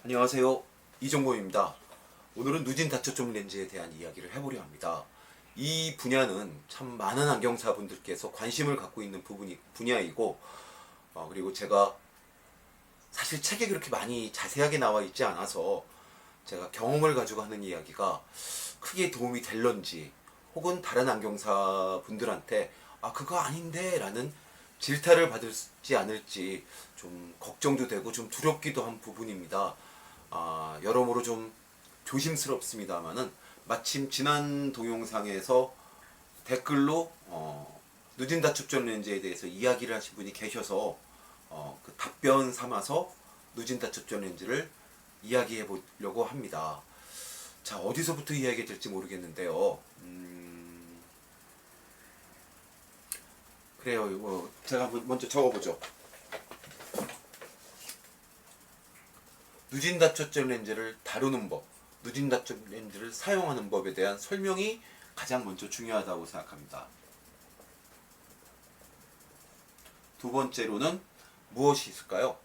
안녕하세요. 이정모입니다. 오늘은 누진 다초점 렌즈에 대한 이야기를 해보려 합니다. 이 분야는 참 많은 안경사분들께서 관심을 갖고 있는 분야이고, 그리고 제가 사실 책에 그렇게 많이 자세하게 나와 있지 않아서 제가 경험을 가지고 하는 이야기가 크게 도움이 될런지, 혹은 다른 안경사분들한테 그거 아닌데 라는 질타를 받지 않을지 좀 걱정도 되고 좀 두렵기도 한 부분입니다. 여러모로 좀 조심스럽습니다만은 마침 지난 동영상에서 댓글로 누진 다촉점 렌즈에 대해서 이야기를 하신 분이 계셔서 그 답변 삼아서 누진 다촉점 렌즈를 이야기해 보려고 합니다. 자, 어디서부터 이야기가 될지 모르겠는데요. 그래요. 이거 제가 먼저 적어보죠. 누진 다초점 렌즈를 다루는 법, 누진 다초점 렌즈를 사용하는 법에 대한 설명이 가장 먼저 중요하다고 생각합니다. 두 번째로는 무엇이 있을까요?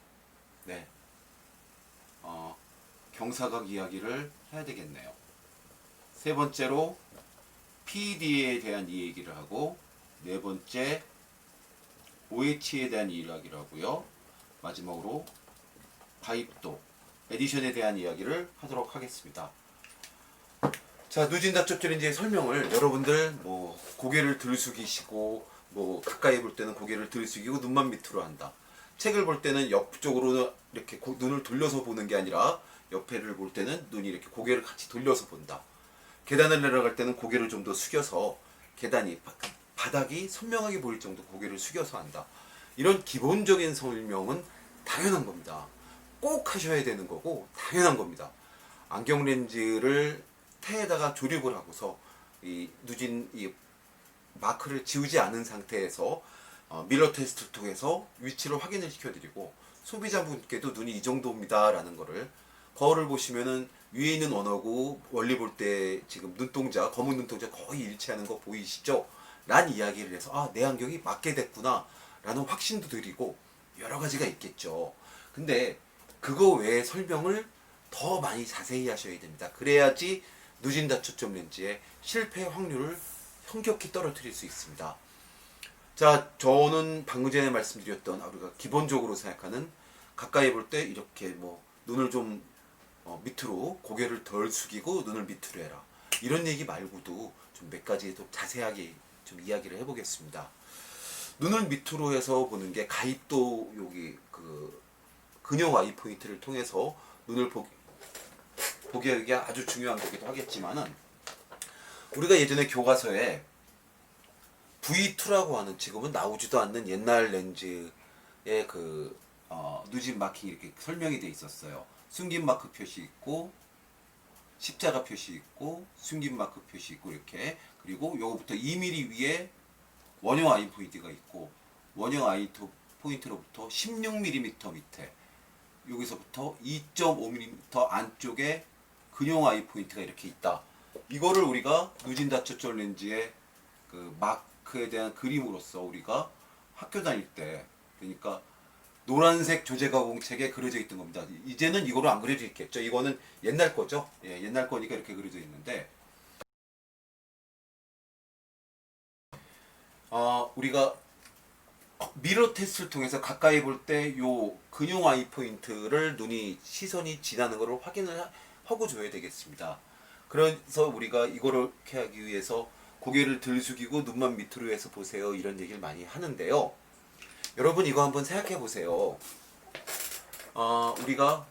네, 경사각 이야기를 해야 되겠네요. 세 번째로 PD에 대한 이야기를 하고, 네 번째 OH에 대한 이야기를 하고요. 마지막으로 가입도, 에디션에 대한 이야기를 하도록 하겠습니다. 자, 누진 다촉점 렌즈의 설명을 여러분들 고개를 들숙이시고 가까이 볼 때는 고개를 들숙이고 눈만 밑으로 한다. 책을 볼 때는 옆쪽으로 이렇게 눈을 돌려서 보는 게 아니라 옆에를 볼 때는 눈이 이렇게 고개를 같이 돌려서 본다. 계단을 내려갈 때는 고개를 좀 더 숙여서 계단이 바닥이 선명하게 보일 정도 고개를 숙여서 한다. 이런 기본적인 설명은 당연한 겁니다. 꼭 하셔야 되는 거고 당연한 겁니다. 안경 렌즈를 태에다가 조립을 하고서 이 누진 이 마크를 지우지 않은 상태에서 밀러 테스트를 통해서 위치를 확인을 시켜드리고, 소비자분께도 눈이 이 정도입니다 라는 거를, 거울을 보시면은 위에 있는 원하고 멀리 볼 때 지금 눈동자, 검은 눈동자 거의 일치하는 거 보이시죠? 란 이야기를 해서 내 안경이 맞게 됐구나 라는 확신도 드리고 여러 가지가 있겠죠. 근데 그거 외에 설명을 더 많이 자세히 하셔야 됩니다. 그래야지 누진 다초점 렌즈의 실패 확률을 현격히 떨어뜨릴 수 있습니다. 자, 저는 방금 전에 말씀드렸던 우리가 기본적으로 생각하는, 가까이 볼 때 이렇게 눈을 좀 밑으로, 고개를 덜 숙이고 눈을 밑으로 해라, 이런 얘기 말고도 좀 몇 가지 더 자세하게 좀 이야기를 해보겠습니다. 눈을 밑으로 해서 보는 게 가입도, 여기 그 근형 아이 포인트를 통해서 눈을 보게 하기 아주 중요한 거기도 하겠지만은, 우리가 예전에 교과서에 V2라고 하는, 지금은 나오지도 않는 옛날 렌즈의 누진 마킹이 이렇게 설명이 돼 있었어요. 숨긴 마크 표시 있고, 십자가 표시 있고, 숨긴 마크 표시 있고, 이렇게. 그리고 요거부터 2mm 위에 원형 아이 포인트가 있고, 원형 아이 포인트로부터 16mm 밑에, 여기서부터 2.5mm 안쪽에 근형 아이 포인트가 이렇게 있다. 이거를 우리가 누진 다초점 렌즈의 그 마크에 대한 그림으로서 우리가 학교 다닐 때, 그러니까 노란색 조제 가공책에 그려져 있던 겁니다. 이제는 이거로 안 그려져 있겠죠. 이거는 옛날 거죠. 예, 옛날 거니까 이렇게 그려져 있는데, 우리가 미러 테스트를 통해서 가까이 볼 때 요 근형 아이 포인트를 시선이 지나는 것을 확인을 하고 줘야 되겠습니다. 그래서 우리가 이거를 이렇게 하기 위해서 고개를 들 숙이고 눈만 밑으로 해서 보세요, 이런 얘기를 많이 하는데요. 여러분, 이거 한번 생각해 보세요. 우리가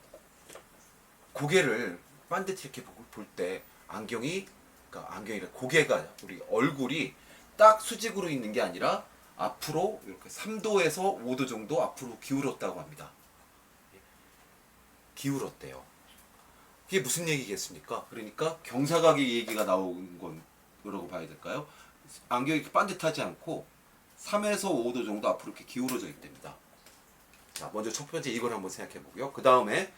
고개를 반듯이 이렇게 볼 때 그러니까 고개가, 우리 얼굴이 딱 수직으로 있는 게 아니라 앞으로 이렇게 3도에서 5도 정도 앞으로 기울었다고 합니다. 기울었대요. 이게 무슨 얘기겠습니까? 그러니까 경사각의 얘기가 나온 거라고 봐야 될까요? 안경이 이렇게 반듯하지 않고 3에서 5도 정도 앞으로 이렇게 기울어져 있답니다. 자, 먼저 첫 번째 이걸 한번 생각해 보고요. 그 다음에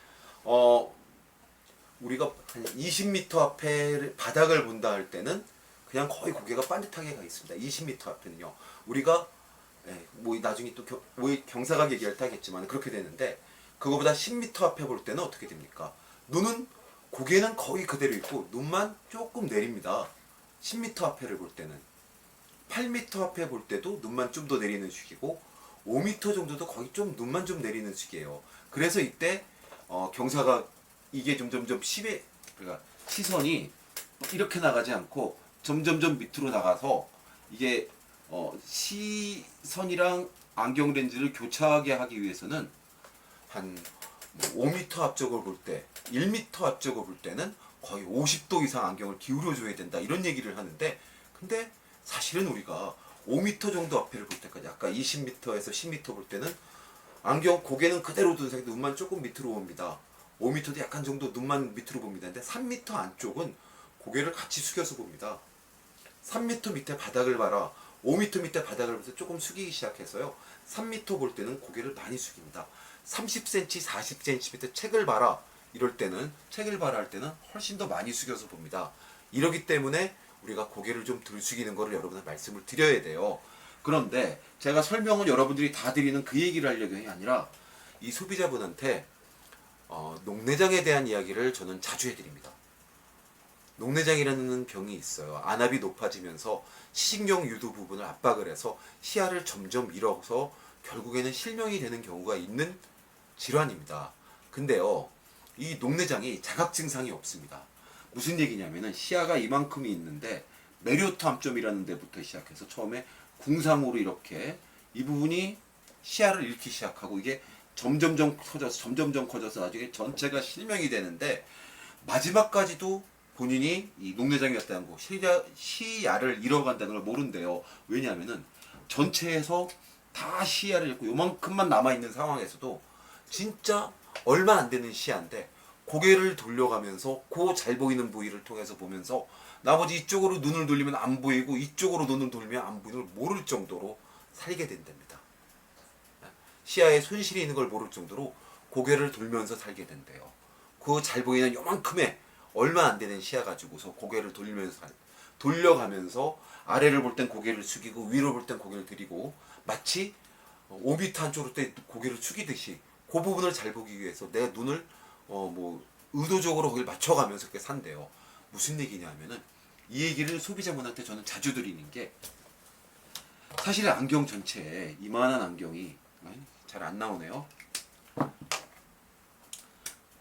우리가 한 20m 앞에 바닥을 본다 할 때는 그냥 거의 고개가 반듯하게 가 있습니다. 20m 앞에는요. 우리가 나중에 또 경사각 얘기할 때 하겠지만 그렇게 되는데, 그거보다 10m 앞에 볼 때는 어떻게 됩니까? 눈은 고개는 거의 그대로 있고 눈만 조금 내립니다. 10m 앞에를 볼 때는 8m 앞에 볼 때도 눈만 좀 더 내리는 식이고 5m 정도도 거의 좀 눈만 좀 내리는 식이에요. 그래서 이때 경사가 이게 점점점 심해, 그러니까 시선이 이렇게 나가지 않고 점점점 밑으로 나가서 이게 시선이랑 안경 렌즈를 교차하게 하기 위해서는 한 5m 앞쪽을 볼 때, 1m 앞쪽을 볼 때는 거의 50도 이상 안경을 기울여 줘야 된다 이런 얘기를 하는데, 근데 사실은 우리가 5m 정도 앞에를 볼 때까지 아까 20m에서 10m 볼 때는 안경 고개는 그대로 둔 상태, 눈만 조금 밑으로 봅니다. 5m도 약간 정도 눈만 밑으로 봅니다. 근데 3m 안쪽은 고개를 같이 숙여서 봅니다. 3m 밑에 바닥을 봐라. 5m 밑에 바닥을 보면서 조금 숙이기 시작해서요. 3m 볼 때는 고개를 많이 숙입니다. 30cm, 40cm 책을 봐라. 이럴 때는, 책을 봐라 할 때는 훨씬 더 많이 숙여서 봅니다. 이러기 때문에 우리가 고개를 좀 덜 숙이는 거를 여러분한테 말씀을 드려야 돼요. 그런데 제가 설명은 여러분들이 다 드리는 그 얘기를 하려고 한 게 아니라 이 소비자분한테 녹내장에 대한 이야기를 저는 자주 해드립니다. 녹내장이라는 병이 있어요. 안압이 높아지면서 시신경 유도 부분을 압박을 해서 시야를 점점 잃어서 결국에는 실명이 되는 경우가 있는 질환입니다. 근데요, 이 녹내장이 자각 증상이 없습니다. 무슨 얘기냐면은 시야가 이만큼이 있는데 메리오탐점이라는 데부터 시작해서 처음에 궁상으로 이렇게 이 부분이 시야를 잃기 시작하고 이게 점점점 커져서 나중에 전체가 실명이 되는데 마지막까지도 본인이 이 녹내장이었다는 거, 시야를 잃어간다는 걸 모른대요. 왜냐하면은 전체에서 다 시야를 잃고 요만큼만 남아있는 상황에서도 진짜 얼마 안 되는 시야인데 고개를 돌려가면서 그 잘 보이는 부위를 통해서 보면서 나머지 이쪽으로 눈을 돌리면 안 보이고 이쪽으로 눈을 돌리면 안 보이는 걸 모를 정도로 살게 된답니다. 시야에 손실이 있는 걸 모를 정도로 고개를 돌면서 살게 된대요. 그 잘 보이는 요만큼의 얼마 안 되는 시야 가지고서 고개를 돌려가면서 아래를 볼 땐 고개를 숙이고 위로 볼 땐 고개를 들이고 마치 5m 한쪽으로 때 고개를 숙이듯이 그 부분을 잘 보기 위해서 내 눈을 의도적으로 거기를 맞춰가면서 그렇게 산대요. 무슨 얘기냐면은 이 얘기를 소비자분한테 저는 자주 드리는 게 사실 안경 전체에 이만한 안경이 잘 안 나오네요.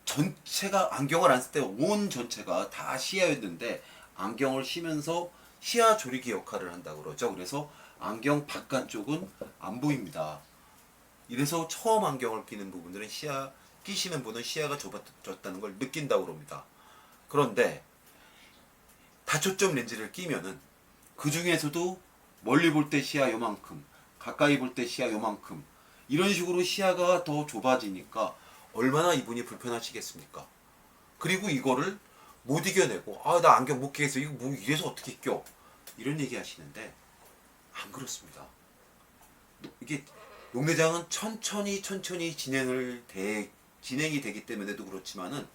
전체가 안경을 안 쓸 때 온 전체가 다 시야였는데 안경을 끼면서 시야 조리기 역할을 한다고 그러죠. 그래서 안경 바깥쪽은 안 보입니다. 이래서 처음 안경을 끼는 부분들은 끼시는 분은 시야가 좁아졌다는 걸 느낀다고 그럽니다. 그런데 다초점 렌즈를 끼면은 그 중에서도 멀리 볼 때 시야 요만큼, 가까이 볼 때 시야 요만큼 이런 식으로 시야가 더 좁아지니까 얼마나 이분이 불편하시겠습니까? 그리고 이거를 못 이겨내고 나 안경 못 끼겠어. 이거 뭐 이래서 어떻게 껴? 이런 얘기 하시는데 안 그렇습니다. 이게 녹내장은 천천히 진행이 되기 때문에도 그렇지만은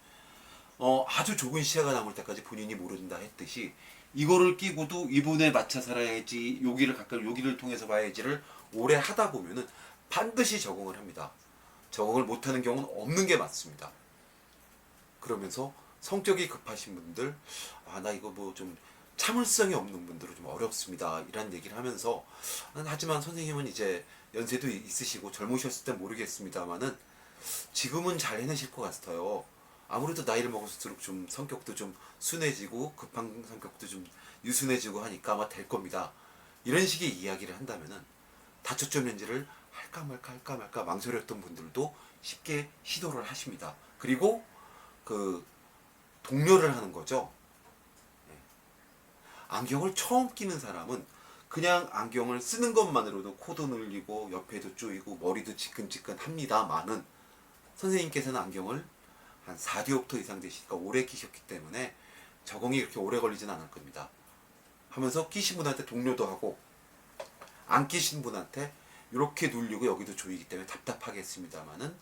아주 좁은 시야가 남을 때까지 본인이 모른다 했듯이 이거를 끼고도 이분에 맞춰 살아야지, 여기를 통해서 봐야지를 오래 하다 보면은 반드시 적응을 합니다. 적응을 못하는 경우는 없는 게 맞습니다. 그러면서 성격이 급하신 분들, 나 이거 뭐 좀 참을성이 없는 분들은 좀 어렵습니다. 이런 얘기를 하면서 하지만 선생님은 이제 연세도 있으시고 젊으셨을 땐 모르겠습니다만은 지금은 잘 해내실 것 같아요. 아무래도 나이를 먹을수록 좀 성격도 좀 순해지고 급한 성격도 좀 유순해지고 하니까 아마 될 겁니다. 이런 식의 이야기를 한다면은 다초점 렌즈를 할까 말까 망설였던 분들도 쉽게 시도를 하십니다. 그리고 그 동료를 하는 거죠. 안경을 처음 끼는 사람은 그냥 안경을 쓰는 것만으로도 코도 늘리고 옆에도 쪼이고 머리도 지끈지끈 합니다만은 선생님께서는 안경을 한 4디옵터 이상 되시니까 오래 끼셨기 때문에 적응이 그렇게 오래 걸리진 않을 겁니다. 하면서 끼신 분한테 동료도 하고 안 끼신 분한테 이렇게 눌리고 여기도 조이기 때문에 답답하겠습니다만은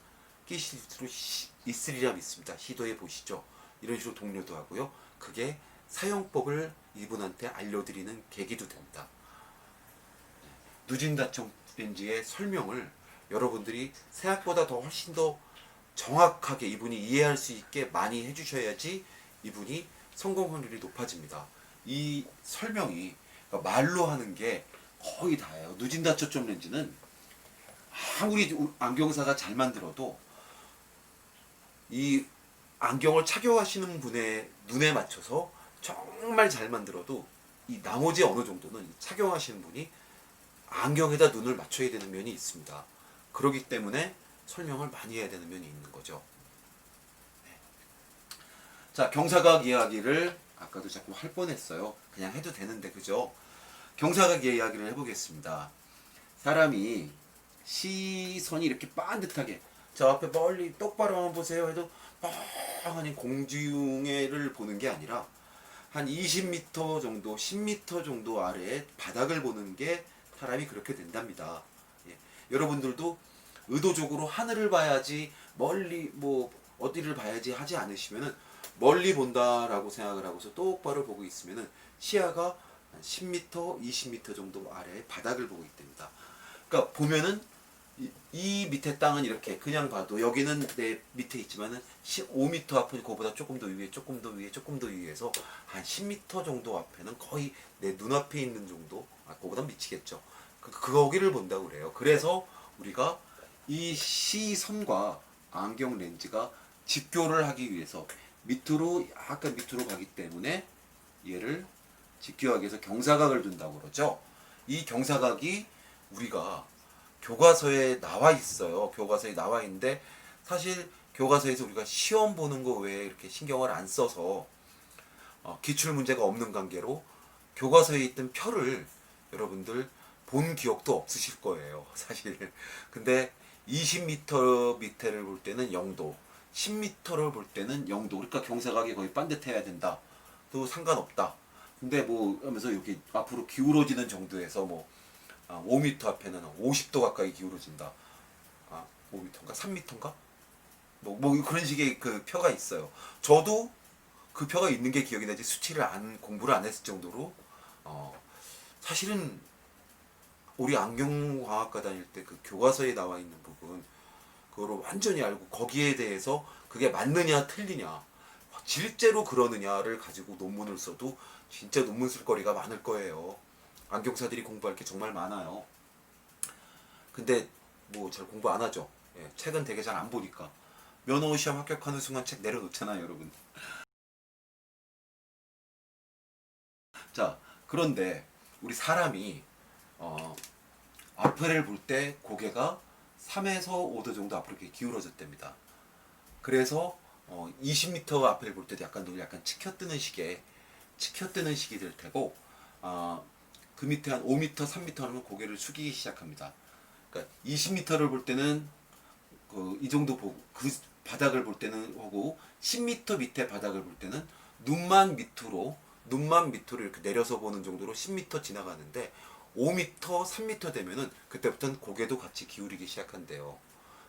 끼실 수 있으리라 믿습니다. 시도해 보시죠. 이런 식으로 동료도 하고요. 그게 사용법을 이분한테 알려드리는 계기도 됩니다. 누진다청 렌즈의 설명을 여러분들이 생각보다 더 훨씬 더 정확하게 이분이 이해할 수 있게 많이 해주셔야지 이분이 성공 확률이 높아집니다. 이 설명이 그러니까 말로 하는 게 거의 다예요. 누진다 초점 렌즈는 아무리 안경사가 잘 만들어도 이 안경을 착용하시는 분의 눈에 맞춰서 정말 잘 만들어도 이 나머지 어느 정도는 착용하시는 분이 안경에다 눈을 맞춰야 되는 면이 있습니다. 그렇기 때문에 설명을 많이 해야 되는 면이 있는 거죠. 네. 자, 경사각 이야기를 아까도 자꾸 할 뻔했어요. 그냥 해도 되는데 그죠? 경사각 이야기를 해보겠습니다. 사람이 시선이 이렇게 반듯하게 저 앞에 멀리 똑바로 한번 보세요 해도 뻥하니 공중에를 보는 게 아니라 한 20m 정도, 10m 정도 아래에 바닥을 보는 게 사람이 그렇게 된답니다. 예. 여러분들도 의도적으로 하늘을 봐야지 멀리 뭐 어디를 봐야지 하지 않으시면은 멀리 본다라고 생각을 하고서 똑바로 보고 있으면은 시야가 한 10m, 20m 정도 아래에 바닥을 보고 있답니다. 그러니까 보면은 이 밑에 땅은 이렇게 그냥 봐도 여기는 내 밑에 있지만은 5m 앞은 그거보다 조금 더 위에, 조금 더 위에, 조금 더 위에서 한 10m 정도 앞에는 거의 내 눈앞에 있는 정도, 그거보다 미치겠죠. 거기를 본다고 그래요. 그래서 우리가 이 시선과 안경 렌즈가 직교를 하기 위해서 밑으로 약간 밑으로 가기 때문에 얘를 직교하기 위해서 경사각을 둔다고 그러죠. 이 경사각이 우리가 교과서에 나와 있어요. 교과서에 나와 있는데 사실 교과서에서 우리가 시험 보는 거 외에 이렇게 신경을 안 써서 기출 문제가 없는 관계로 교과서에 있던 표를 여러분들 본 기억도 없으실 거예요. 사실. 근데 20m 밑에를 볼 때는 0도, 10m를 볼 때는 0도. 그러니까 경사각이 거의 반듯해야 된다. 또 상관없다. 근데 뭐 하면서 이렇게 앞으로 기울어지는 정도에서 뭐 5m 앞에는 50도 가까이 기울어진다. 5m인가? 3m인가? 뭐 그런 식의 그 표가 있어요. 저도 그 표가 있는 게 기억이 나지 공부를 안 했을 정도로 사실은 우리 안경광학과 다닐 때 그 교과서에 나와 있는 부분 그거를 완전히 알고 거기에 대해서 그게 맞느냐 틀리냐 실제로 그러느냐를 가지고 논문을 써도 진짜 논문 쓸 거리가 많을 거예요. 안경사들이 공부할 게 정말 많아요. 근데 뭐 잘 공부 안 하죠. 예, 책은 되게 잘 안 보니까. 면허 시험 합격하는 순간 책 내려놓잖아요, 여러분. 자, 그런데 우리 사람이 앞을 볼 때 고개가 3에서 5도 정도 앞으로 이렇게 기울어졌답니다. 그래서 20m 앞을 볼 때도 약간 눈을 약간 치켜뜨는 식이 될 테고 그 밑에 한 5m, 3m 하면 고개를 숙이기 시작합니다. 그러니까 20m를 볼 때는 이 정도 보고 그 바닥을 볼 때는 하고 10m 밑에 바닥을 볼 때는 눈만 밑으로 이렇게 내려서 보는 정도로 10m 지나가는데 5m, 3m 되면은 그때부터는 고개도 같이 기울이기 시작한대요.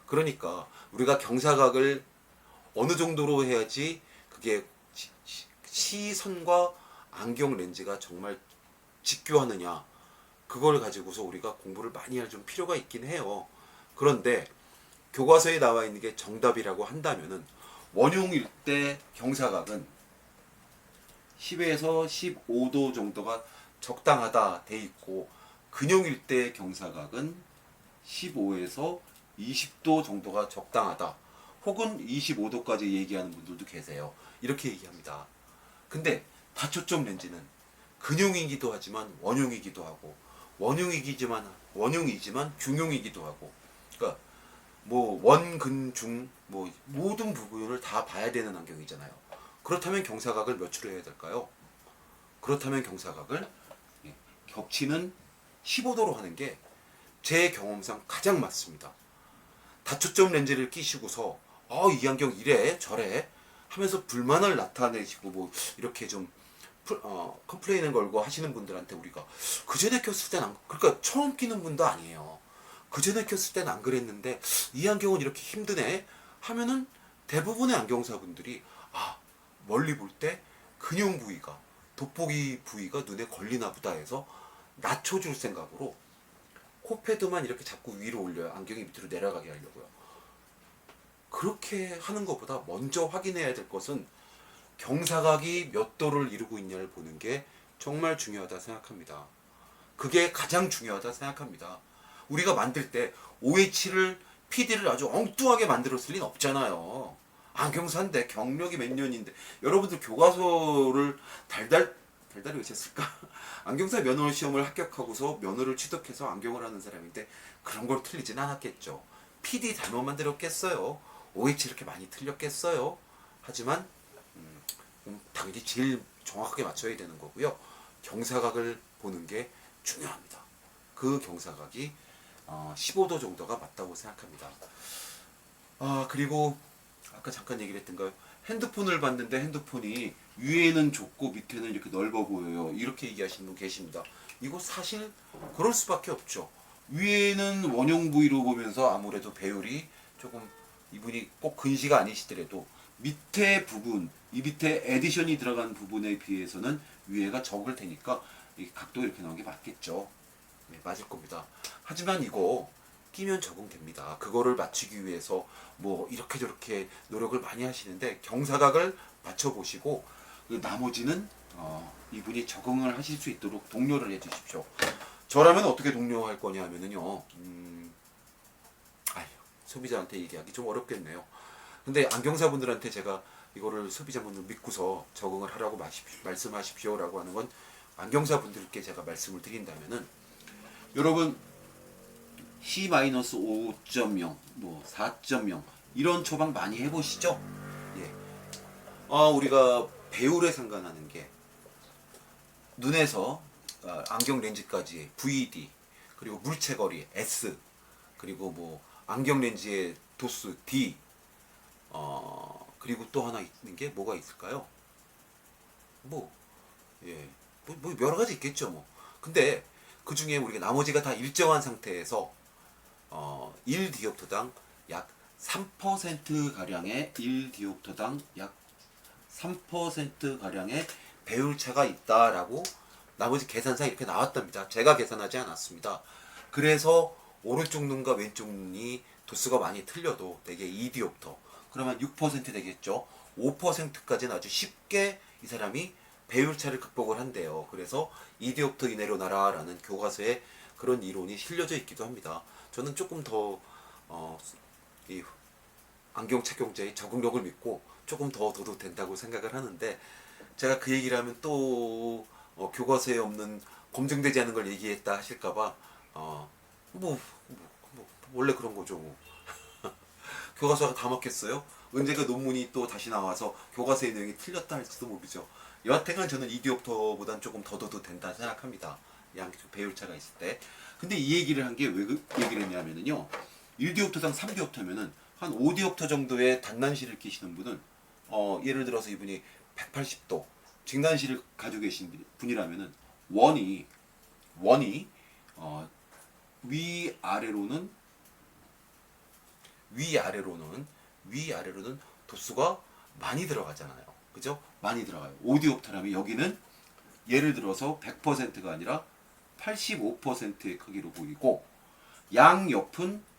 그러니까 우리가 경사각을 어느 정도로 해야지 그게 시선과 안경 렌즈가 정말 직교하느냐 그걸 가지고서 우리가 공부를 많이 할 좀 필요가 있긴 해요. 그런데 교과서에 나와 있는 게 정답이라고 한다면은 원흉일 때 경사각은 10에서 15도 정도가 적당하다 돼 있고 근용일 때 경사각은 15에서 20도 정도가 적당하다 혹은 25도까지 얘기하는 분들도 계세요. 이렇게 얘기합니다. 근데 다초점 렌즈는 근용이기도 하지만 원흉이기도 하고 원흉이지만 중용이기도 하고 그러니까 뭐 원근중 뭐 모든 부분을 다 봐야 되는 안경이잖아요. 그렇다면 경사각을 몇으로 해야 될까요? 그렇다면 경사각을 겹치는 15도로 하는 게 제 경험상 가장 맞습니다. 다초점 렌즈를 끼시고서 이 안경 이래 저래 하면서 불만을 나타내시고 뭐 이렇게 좀 컴플레인을 걸고 하시는 분들한테 우리가 그전에 꼈을 땐 그러니까 처음 끼는 분도 아니에요. 그전에 꼈을 땐 안 그랬는데 이 안경은 이렇게 힘드네 하면은 대부분의 안경사분들이 멀리 볼 때 근용 부위가 돋보기 부위가 눈에 걸리나 보다 해서 낮춰줄 생각으로 코패드만 이렇게 자꾸 위로 올려요. 안경이 밑으로 내려가게 하려고요. 그렇게 하는 것보다 먼저 확인해야 될 것은 경사각이 몇 도를 이루고 있냐를 보는 게 정말 중요하다 생각합니다. 그게 가장 중요하다 생각합니다. 우리가 만들 때 OH를 PD를 아주 엉뚱하게 만들었을 리는 없잖아요. 안경사인데 경력이 몇 년인데 여러분들 교과서를 달달이 외쳤을까? 안경사 면허 시험을 합격하고서 면허를 취득해서 안경을 하는 사람인데 그런 걸 틀리진 않았겠죠. PD 잘못 만들었겠어요. OH 이렇게 많이 틀렸겠어요. 하지만 당연히 제일 정확하게 맞춰야 되는 거고요. 경사각을 보는 게 중요합니다. 그 경사각이 15도 정도가 맞다고 생각합니다. 그리고 아까 잠깐 얘기를 했던가요? 핸드폰을 봤는데 핸드폰이 위에는 좁고 밑에는 이렇게 넓어 보여요. 이렇게 얘기하시는 분 계십니다. 이거 사실 그럴 수밖에 없죠. 위에는 원형 부위로 보면서 아무래도 배율이 조금 이분이 꼭 근시가 아니시더라도 밑에 부분, 이 밑에 에디션이 들어간 부분에 비해서는 위에가 적을 테니까 이 각도 이렇게 나온 게 맞겠죠. 네, 맞을 겁니다. 하지만 이거 끼면 적응됩니다. 그거를 맞추기 위해서 뭐 이렇게 저렇게 노력을 많이 하시는데 경사각을 맞춰보시고 그 나머지는 이분이 적응을 하실 수 있도록 독려를 해주십시오. 저라면 어떻게 독려할 거냐 하면은요. 소비자한테 얘기하기 좀 어렵겠네요. 근데 안경사분들한테 제가 이거를 소비자분들 믿고서 적응을 하라고 말씀하십시오라고 하는 건 안경사분들께 제가 말씀을 드린다면은 여러분 C-5.0, 뭐 4.0 이런 처방 많이 해보시죠? 예. 우리가 배율에 상관하는 게 눈에서 안경 렌즈까지 VD 그리고 물체거리 S 그리고 뭐 안경 렌즈의 도수 D 그리고 또 하나 있는 게 뭐가 있을까요? 뭐 여러 가지 있겠죠 뭐. 근데 그 중에 우리가 나머지가 다 일정한 상태에서 1디옵터당 약 3% 가량의 1디옵터당 약 3% 가량의 배율차가 있다라고 나머지 계산상 이렇게 나왔답니다. 제가 계산하지 않았습니다. 그래서 오른쪽 눈과 왼쪽 눈이 도수가 많이 틀려도 대개 2디옵터 그러면 6% 되겠죠. 5%까지는 아주 쉽게 이 사람이 배율차를 극복을 한대요. 그래서 2디옵터 이내로 나라라는 교과서에 그런 이론이 실려져 있기도 합니다. 저는 조금 더 이 안경 착용자의 적응력을 믿고 조금 더 둬도 된다고 생각을 하는데 제가 그 얘기를 하면 또 교과서에 없는 검증되지 않은 걸 얘기했다 하실까봐 원래 그런 거죠. 뭐. 교과서가 다 먹겠어요? 언젠가 논문이 또 다시 나와서 교과서의 내용이 틀렸다 할지도 모르죠. 여하튼간 저는 2디옵터보단 조금 더 둬도 된다 생각합니다. 양쪽 배율차가 있을 때. 근데 이 얘기를 한 게 왜 얘기를 했냐면요. 1디옵터당 3디옵터면은 한 5디옵터 정도의 단난시를 끼시는 분은 예를 들어서 이분이 180도 직난시를 가지고 계신 분이라면은 원이 위아래로는 도수가 많이 들어가잖아요. 그죠? 많이 들어가요. 5디옵터라면 여기는 예를 들어서 100%가 아니라 85%의 크기로 보이고 양옆은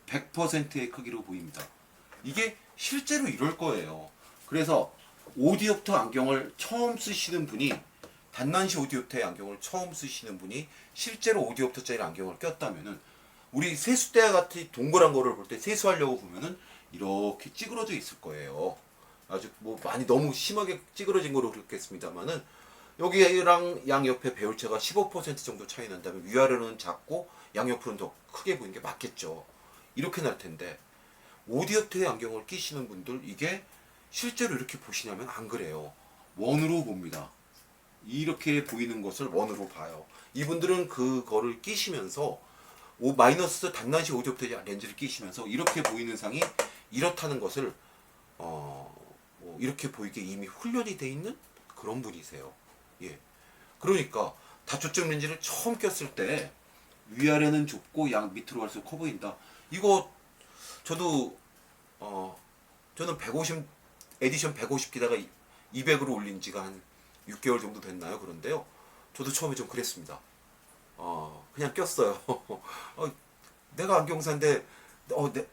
100%의 크기로 보입니다. 이게 실제로 이럴 거예요. 그래서 5디옵터 안경을 처음 쓰시는 분이 단난시 5디옵터의 안경을 처음 쓰시는 분이 실제로 5디옵터짜리 안경을 꼈다면은 우리 세수대 같은 동그란 거를 볼 때 세수하려고 보면은 이렇게 찌그러져 있을 거예요. 아주 뭐 많이 너무 심하게 찌그러진 거로 그렇겠습니다만은 여기랑 양옆에 배율차가 15% 정도 차이 난다면 위아래는 작고 양옆으로는 더 크게 보이는 게 맞겠죠. 이렇게 날 텐데 5디옵터의 안경을 끼시는 분들 이게 실제로 이렇게 보시냐면 안 그래요. 원으로 봅니다. 이렇게 보이는 것을 원으로 봐요. 이분들은 그거를 끼시면서 마이너스 단난시 5디옵터 렌즈를 끼시면서 이렇게 보이는 상이 이렇다는 것을 이렇게 보이게 이미 훈련이 돼 있는 그런 분이세요. 예. 그러니까 다초점 렌즈를 처음 꼈을 때 위아래는 좁고 양 밑으로 갈수록 커 보인다. 이거 저도 저는 150 에디션 150 기다가 200으로 올린 지가 한 6개월 정도 됐나요? 그런데요. 저도 처음에 좀 그랬습니다. 그냥 꼈어요. 내가 안경사인데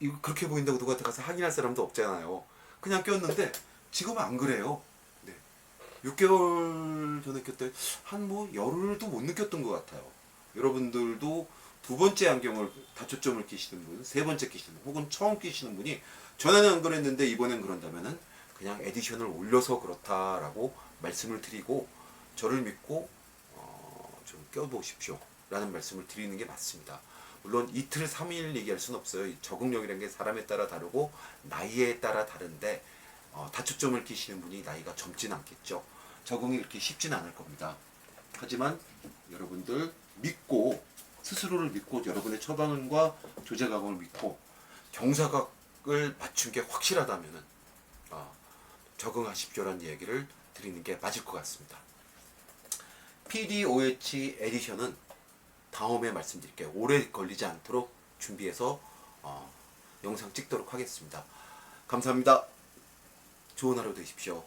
이거 그렇게 보인다고 누구한테 가서 확인할 사람도 없잖아요. 그냥 꼈는데 지금은 안 그래요. 네. 6개월 전에 꼈더니 한 뭐 열흘도 못 느꼈던 것 같아요. 여러분들도 두 번째 안경을 다초점을 끼시는 분, 세 번째 끼시는 분, 혹은 처음 끼시는 분이 전에는 안 그랬는데 이번엔 그런다면은 그냥 에디션을 올려서 그렇다라고 말씀을 드리고 저를 믿고 좀 껴보십시오 라는 말씀을 드리는 게 맞습니다. 물론 이틀 3일 얘기할 수는 없어요. 이 적응력이라는 게 사람에 따라 다르고 나이에 따라 다른데 다초점을 끼시는 분이 나이가 젊진 않겠죠. 적응이 그렇게 쉽진 않을 겁니다. 하지만 여러분들 믿고 스스로를 믿고 여러분의 처방과 조제감을 믿고 경사각을 맞춘 게 확실하다면은 적응하십시오라는 얘기를 드리는 게 맞을 것 같습니다. PDOH 에디션은 다음에 말씀드릴게요. 오래 걸리지 않도록 준비해서 영상 찍도록 하겠습니다. 감사합니다. 좋은 하루 되십시오.